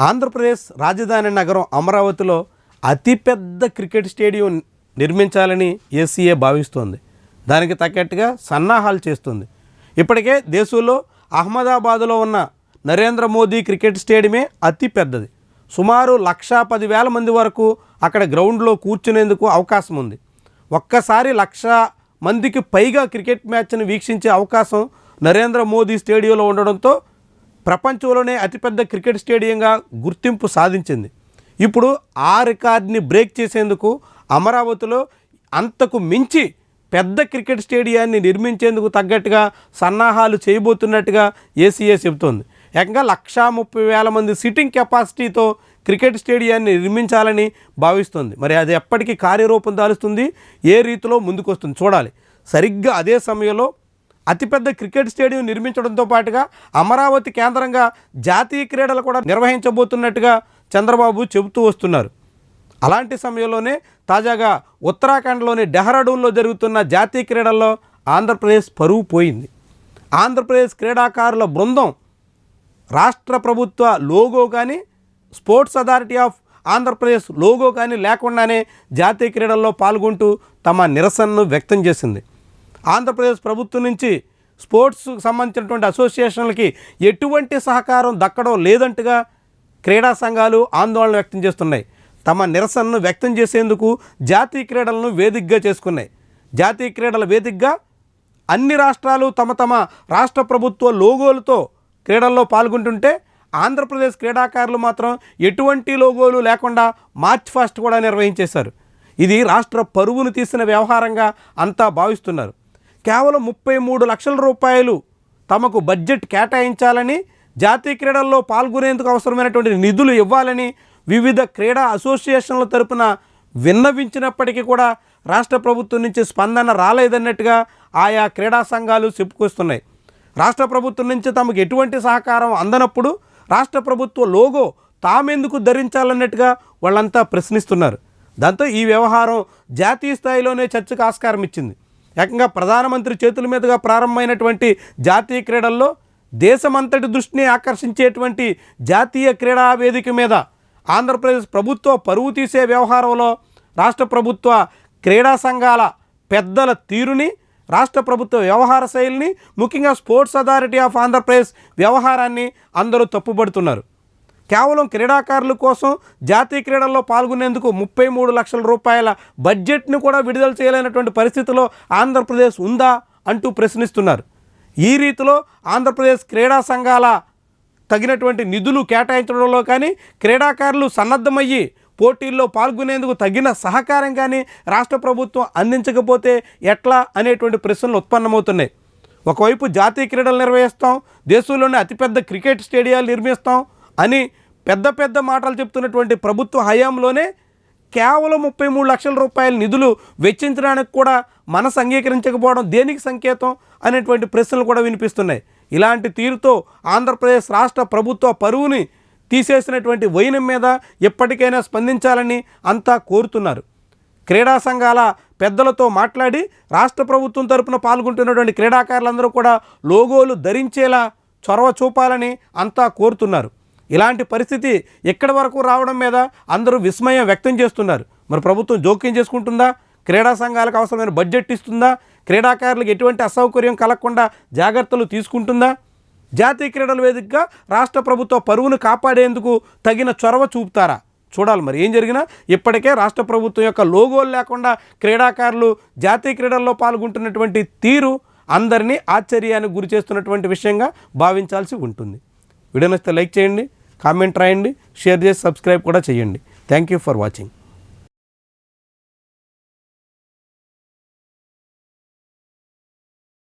ఆంధ్రప్రదేశ్ రాజధాని నగరం అమరావతిలో అతిపెద్ద క్రికెట్ స్టేడియం నిర్మించాలని ఏసీఏ భావిస్తోంది. దానికి తగ్గట్టుగా సన్నాహాలు చేస్తుంది. ఇప్పటికే దేశంలో అహ్మదాబాదులో ఉన్న నరేంద్ర మోదీ క్రికెట్ స్టేడియమే అతి పెద్దది. సుమారు 1,10,000 మంది వరకు అక్కడ గ్రౌండ్లో కూర్చునేందుకు అవకాశం ఉంది. ఒక్కసారి 1,00,000 మందికి పైగా క్రికెట్ మ్యాచ్ను వీక్షించే అవకాశం నరేంద్ర మోదీ స్టేడియంలో ఉండడంతో ప్రపంచంలోనే అతిపెద్ద క్రికెట్ స్టేడియంగా గుర్తింపు సాధించింది. ఇప్పుడు ఆ రికార్డ్ని బ్రేక్ చేసేందుకు అమరావతిలో అంతకు మించి పెద్ద క్రికెట్ స్టేడియాన్ని నిర్మించేందుకు తగ్గట్టుగా సన్నాహాలు చేయబోతున్నట్టుగా ఏసీఏ చెబుతోంది. ఏకంగా 1,30,000 మంది సిట్టింగ్ కెపాసిటీతో క్రికెట్ స్టేడియాన్ని నిర్మించాలని భావిస్తుంది. మరి అది ఎప్పటికీ కార్యరూపం దాలుస్తుంది, ఏ రీతిలో ముందుకొస్తుంది చూడాలి. సరిగ్గా అదే సమయంలో అతిపెద్ద క్రికెట్ స్టేడియం నిర్మించడంతో పాటుగా అమరావతి కేంద్రంగా జాతీయ క్రీడలు కూడా నిర్వహించబోతున్నట్టుగా చంద్రబాబు చెబుతూ వస్తున్నారు. అలాంటి సమయంలోనే తాజాగా ఉత్తరాఖండ్లోని డెహ్రాడూన్లో జరుగుతున్న జాతీయ క్రీడల్లో ఆంధ్రప్రదేశ్ పరువు పోయింది. ఆంధ్రప్రదేశ్ క్రీడాకారుల బృందం రాష్ట్ర ప్రభుత్వ లోగో కానీ sports authority of Andhra Pradesh logo కానీ లేకుండానే జాతీయ క్రీడల్లో పాల్గొంటూ తమ నిరసనను వ్యక్తం చేసింది. ఆంధ్రప్రదేశ్ ప్రభుత్వం నుంచి స్పోర్ట్స్కు సంబంధించినటువంటి అసోసియేషన్లకి ఎటువంటి సహకారం దక్కడం లేదంటుగా క్రీడా సంఘాలు ఆందోళన వ్యక్తం చేస్తున్నాయి. తమ నిరసనను వ్యక్తం చేసేందుకు జాతీయ క్రీడలను వేదికగా చేసుకున్నాయి. జాతీయ క్రీడల వేదికగా అన్ని రాష్ట్రాలు తమ తమ రాష్ట్ర ప్రభుత్వ లోగోలతో క్రీడల్లో పాల్గొంటుంటే ఆంధ్రప్రదేశ్ క్రీడాకారులు మాత్రం ఎటువంటి లోగోలు లేకుండా మార్చ్ ఫాస్ట్ కూడా నిర్వహించేశారు. ఇది రాష్ట్ర పరువును తీసిన వ్యవహారంగా అంతా భావిస్తున్నారు. కేవలం 33 లక్షల రూపాయలు తమకు బడ్జెట్ కేటాయించాలని, జాతీయ క్రీడల్లో పాల్గొనేందుకు అవసరమైనటువంటి నిధులు ఇవ్వాలని వివిధ క్రీడా అసోసియేషన్ల తరపున విన్నవించినప్పటికీ కూడా రాష్ట్ర ప్రభుత్వం నుంచి స్పందన రాలేదన్నట్టుగా ఆయా క్రీడా సంఘాలు చెప్పుకొస్తున్నాయి. రాష్ట్ర ప్రభుత్వం నుంచి తమకు ఎటువంటి సహకారం అందనప్పుడు రాష్ట్ర ప్రభుత్వ లోగో తామెందుకు ధరించాలన్నట్టుగా వాళ్ళంతా ప్రశ్నిస్తున్నారు. దాంతో ఈ వ్యవహారం జాతీయ స్థాయిలోనే చర్చకు ఆస్కారం ఇచ్చింది. ఏకంగా ప్రధానమంత్రి చేతుల మీదుగా ప్రారంభమైనటువంటి జాతీయ క్రీడల్లో దేశమంతటి దృష్టిని ఆకర్షించేటువంటి జాతీయ క్రీడా వేదిక మీద ఆంధ్రప్రదేశ్ ప్రభుత్వ పరువు తీసే వ్యవహారంలో రాష్ట్ర ప్రభుత్వ క్రీడా సంఘాల పెద్దల తీరుని, రాష్ట్ర ప్రభుత్వ వ్యవహార శైలిని, ముఖ్యంగా స్పోర్ట్స్ అథారిటీ ఆఫ్ ఆంధ్రప్రదేశ్ వ్యవహారాన్ని అందరూ తప్పుపడుతున్నారు. కేవలం క్రీడాకారుల కోసం జాతీయ క్రీడల్లో పాల్గొనేందుకు 33 లక్షల రూపాయల బడ్జెట్ను కూడా విడుదల చేయలేనటువంటి పరిస్థితిలో ఆంధ్రప్రదేశ్ ఉందా అంటూ ప్రశ్నిస్తున్నారు. ఈ రీతిలో ఆంధ్రప్రదేశ్ క్రీడా సంఘాల తగినటువంటి నిధులు కేటాయించడంలో కానీ, క్రీడాకారులు సన్నద్ధమయ్యి పోటీల్లో పాల్గొనేందుకు తగిన సహకారం కానీ రాష్ట్ర ప్రభుత్వం అందించకపోతే ఎట్లా అనేటువంటి ప్రశ్నలు ఉత్పన్నమవుతున్నాయి. ఒకవైపు జాతీయ క్రీడలు నిర్వహిస్తాం, దేశంలోనే అతిపెద్ద క్రికెట్ స్టేడియాలు నిర్మిస్తాం అని పెద్ద పెద్ద మాటలు చెప్తున్నటువంటి ప్రభుత్వ హయాంలోనే కేవలం 33 లక్షల రూపాయల నిధులు వెచ్చించడానికి కూడా మనసు అంగీకరించకపోవడం దేనికి సంకేతం అనేటువంటి ప్రశ్నలు కూడా వినిపిస్తున్నాయి. ఇలాంటి తీరుతో ఆంధ్రప్రదేశ్ రాష్ట్ర ప్రభుత్వ పరువుని తీసేసినటువంటి వైనం మీద ఎప్పటికైనా స్పందించాలని అంతా కోరుతున్నారు. క్రీడా సంఘాల పెద్దలతో మాట్లాడి రాష్ట్ర ప్రభుత్వం తరపున పాల్గొంటున్నటువంటి క్రీడాకారులందరూ కూడా లోగోలు ధరించేలా చొరవ చూపాలని అంతా కోరుతున్నారు. ఇలాంటి పరిస్థితి ఎక్కడి వరకు రావడం మీద అందరూ విస్మయం వ్యక్తం చేస్తున్నారు. మరి ప్రభుత్వం జోక్యం చేసుకుంటుందా? క్రీడా సంఘాలకు అవసరమైన బడ్జెట్ ఇస్తుందా? క్రీడాకారులకు ఎటువంటి అసౌకర్యం కలగకుండా జాగ్రత్తలు తీసుకుంటుందా? జాతీయ క్రీడల వేదికగా రాష్ట్ర ప్రభుత్వ పరువును కాపాడేందుకు తగిన చొరవ చూపుతారా? చూడాలి మరి ఏం జరిగినా. ఇప్పటికే రాష్ట్ర ప్రభుత్వం యొక్క లోగోలు లేకుండా క్రీడాకారులు జాతీయ క్రీడల్లో పాల్గొంటున్నటువంటి తీరు అందరినీ ఆశ్చర్యానికి గురి చేస్తున్నటువంటి విషయంగా భావించాల్సి ఉంటుంది. వీడియో నచ్చితే లైక్ చేయండి, కామెంట్ రాయండి, షేర్ చేసి సబ్స్క్రైబ్ కూడా చేయండి. Thank you for watching.